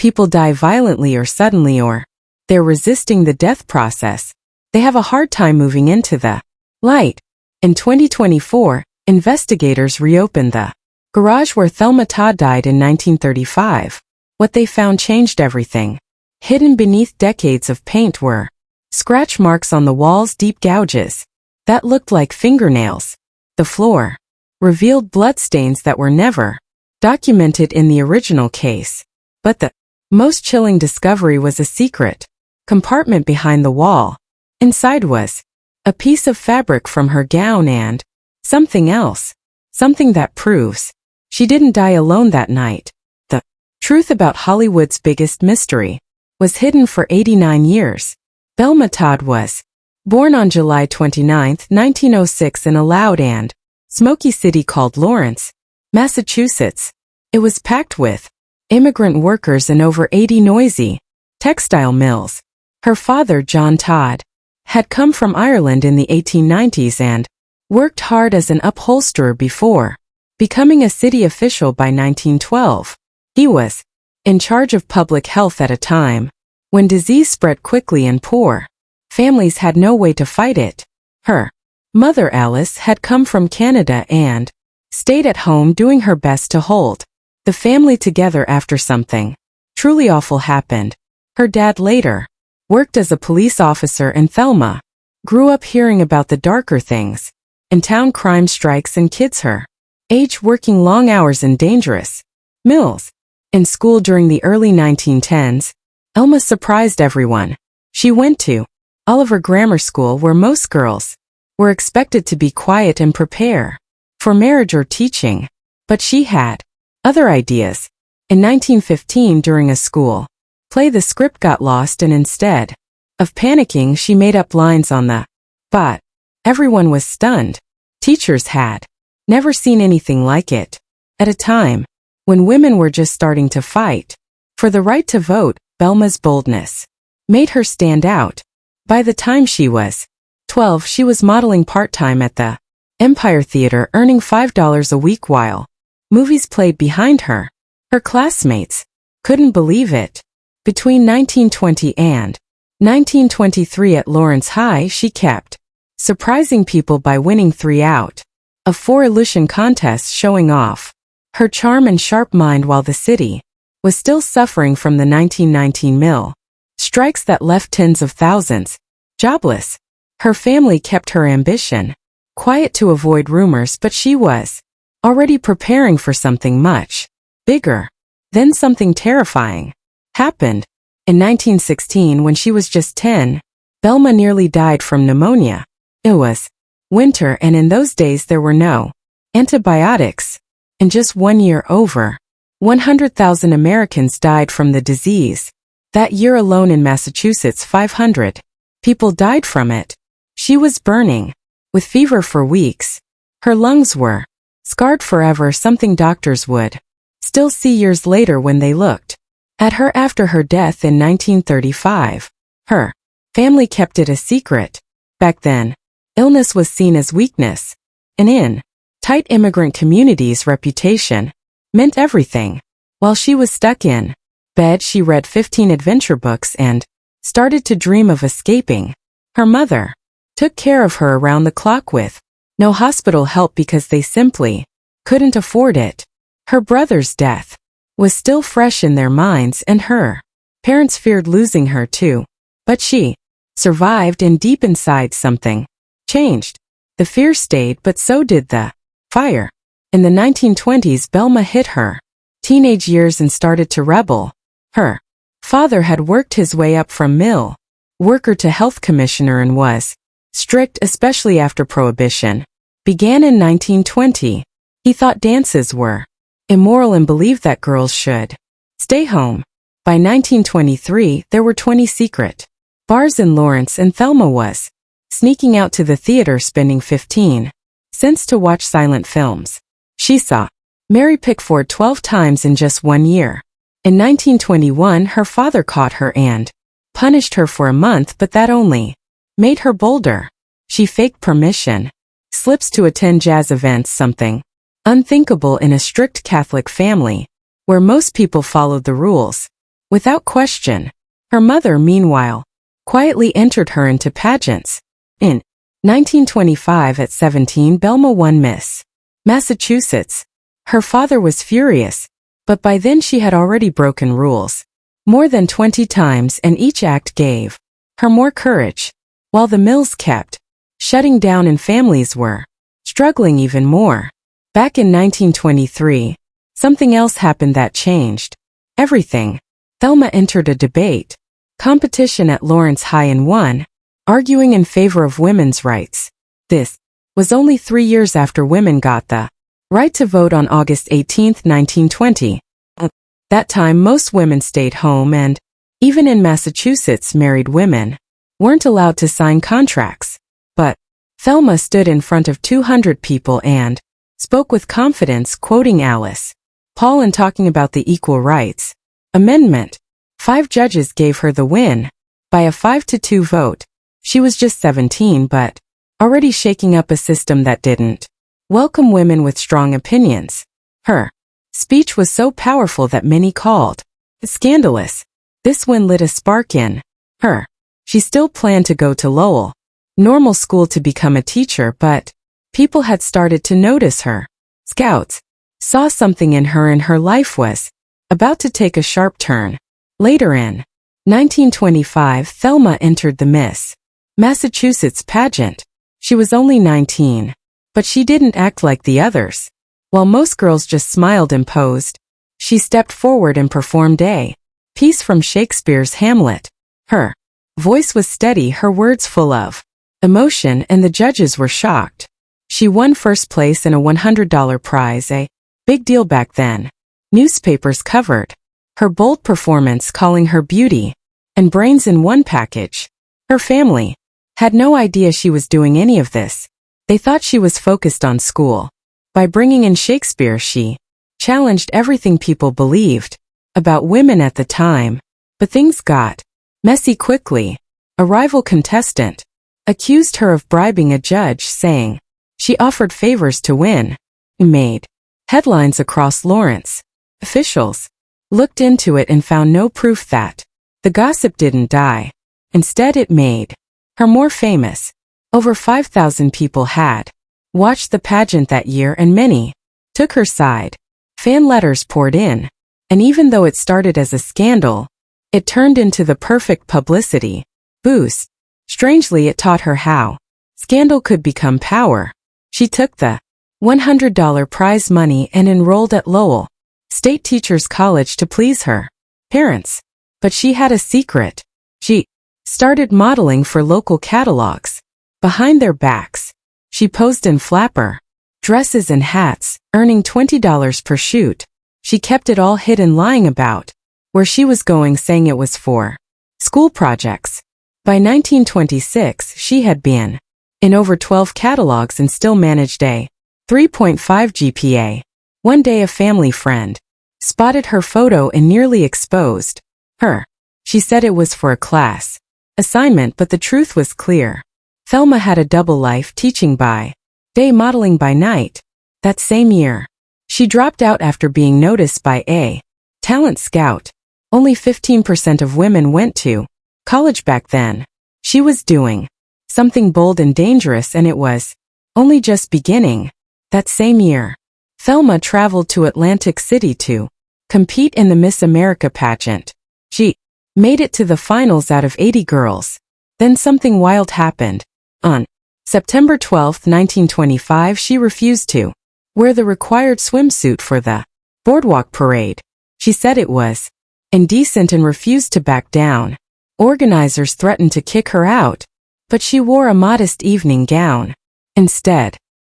people die violently or suddenly, or they're resisting the death process. They have a hard time moving into the light. In 2024, investigators reopened the garage where Thelma Todd died in 1935. What they found changed everything. Hidden beneath decades of paint were scratch marks on the walls, deep gouges that looked like fingernails. The floor revealed bloodstains that were never documented in the original case. But the most chilling discovery was a secret compartment behind the wall. Inside was a piece of fabric from her gown and something else, something that proves she didn't die alone that night. The truth about Hollywood's biggest mystery was hidden for 89 years. Thelma Todd was born on July 29, 1906 in a loud and smoky city called Lawrence, Massachusetts. It was packed with immigrant workers and over 80 noisy textile mills. Her father, John Todd, had come from Ireland in the 1890s and worked hard as an upholsterer before becoming a city official by 1912. He was in charge of public health at a time when disease spread quickly and poor families had no way to fight it. Her mother, Alice, had come from Canada and stayed at home doing her best to hold the family together after something truly awful happened. Her dad later worked as a police officer, and Thelma grew up hearing about the darker things in town: crime, strikes, and kids her age working long hours in dangerous mills. In school during the early 1910s, Thelma surprised everyone. She went to Oliver Grammar School, where most girls were expected to be quiet and prepare for marriage or teaching. But she had other ideas. In 1915, during a school play, the script got lost, and instead of panicking, she made up lines on the spot. Everyone was stunned. Teachers had never seen anything like it. At a time when women were just starting to fight for the right to vote, Thelma's boldness made her stand out. By the time she was 12, she was modeling part-time at the Empire Theater, earning $5 a week while movies played behind her. Her classmates couldn't believe it. Between 1920 and 1923 at Lawrence High, she kept surprising people by winning 3 out of 4 illusion contests, showing off her charm and sharp mind while the city was still suffering from the 1919 mill strikes that left tens of thousands jobless. Her family kept her ambition quiet to avoid rumors, but she was already preparing for something much bigger. Then something terrifying happened. In 1916, when she was just 10, Thelma nearly died from pneumonia. It was winter, and in those days there were no antibiotics. In just 1 year, over 100,000 Americans died from the disease. That year alone in Massachusetts, 500 people died from it. She was burning with fever for weeks. Her lungs were scarred forever, something doctors would still see years later when they looked at her after her death in 1935. Her family kept it a secret. Back then, illness was seen as weakness, and in tight immigrant communities, reputation meant everything. While she was stuck in bed, she read 15 adventure books and started to dream of escaping. Her mother took care of her around the clock with no hospital help because they simply couldn't afford it. Her brother's death was still fresh in their minds, and her parents feared losing her too. But she survived, and deep inside something changed. The fear stayed, but so did the fire. In the 1920s, Thelma hit her teenage years and started to rebel. Her father had worked his way up from mill worker to health commissioner and was strict, especially after Prohibition began in 1920. He thought dances were immoral and believed that girls should stay home. By 1923, there were 20 secret bars in Lawrence, and Thelma was sneaking out to the theater, spending 15 cents to watch silent films. She saw Mary Pickford 12 times in just 1 year. In 1921, her father caught her and punished her for a month, but that only made her bolder. She faked permission slips to attend jazz events, something unthinkable in a strict Catholic family, where most people followed the rules. Without question. Her mother, meanwhile, quietly entered her into pageants. In 1925 at 17, Thelma won Miss Massachusetts. Her father was furious, but by then she had already broken rules more than 20 times, and each act gave her more courage, while the mills kept shutting down and families were struggling even more. Back in 1923, something else happened that changed everything. Thelma entered a debate competition at Lawrence High and won, arguing in favor of women's rights. This was only 3 years after women got the right to vote on August 18, 1920. At that time, most women stayed home, and even in Massachusetts, married women weren't allowed to sign contracts. But Thelma stood in front of 200 people and spoke with confidence, quoting Alice Paul and talking about the Equal Rights Amendment. 5 judges gave her the win by a 5-2 vote. She was just 17, but already shaking up a system that didn't welcome women with strong opinions. Her speech was so powerful that many called it scandalous. This win lit a spark in her. She still planned to go to Lowell Normal School to become a teacher, but people had started to notice her. Scouts saw something in her, and her life was about to take a sharp turn. Later in 1925, Thelma entered the Miss Massachusetts pageant. She was only 19, but she didn't act like the others. While most girls just smiled and posed, she stepped forward and performed a piece from Shakespeare's Hamlet. Her voice was steady, her words full of emotion, and the judges were shocked. She won first place and a $100 prize, a big deal back then. Newspapers covered her bold performance, calling her beauty and brains in one package. Her family had no idea she was doing any of this. They thought she was focused on school. By bringing in Shakespeare, she challenged everything people believed about women at the time. But things got messy quickly. A rival contestant accused her of bribing a judge, saying she offered favors to win. It made headlines across Lawrence. Officials looked into it and found no proof that the gossip didn't die. Instead, it made her more famous. Over 5,000 people had watched the pageant that year, and many took her side. Fan letters poured in, and even though it started as a scandal, it turned into the perfect publicity boost. Strangely, it taught her how scandal could become power. She took the $100 prize money and enrolled at Lowell State Teachers College to please her parents. But she had a secret. She started modeling for local catalogs. Behind their backs, she posed in flapper dresses and hats, earning $20 per shoot. She kept it all hidden, lying about where she was going, saying it was for school projects. By 1926, she had been in over 12 catalogs and still managed a 3.5 GPA. One day, a family friend spotted her photo and nearly exposed her. She said it was for a class assignment, but the truth was clear. Thelma had a double life, teaching by day, modeling by night. That same year, she dropped out after being noticed by a talent scout. Only 15% of women went to college back then. She was doing something bold and dangerous, and it was only just beginning. That same year, Thelma traveled to Atlantic City to compete in the Miss America pageant. She made it to the finals out of 80 girls. Then something wild happened. On September 12, 1925, she refused to wear the required swimsuit for the boardwalk parade. She said it was indecent and refused to back down. Organizers threatened to kick her out, but she wore a modest evening gown instead.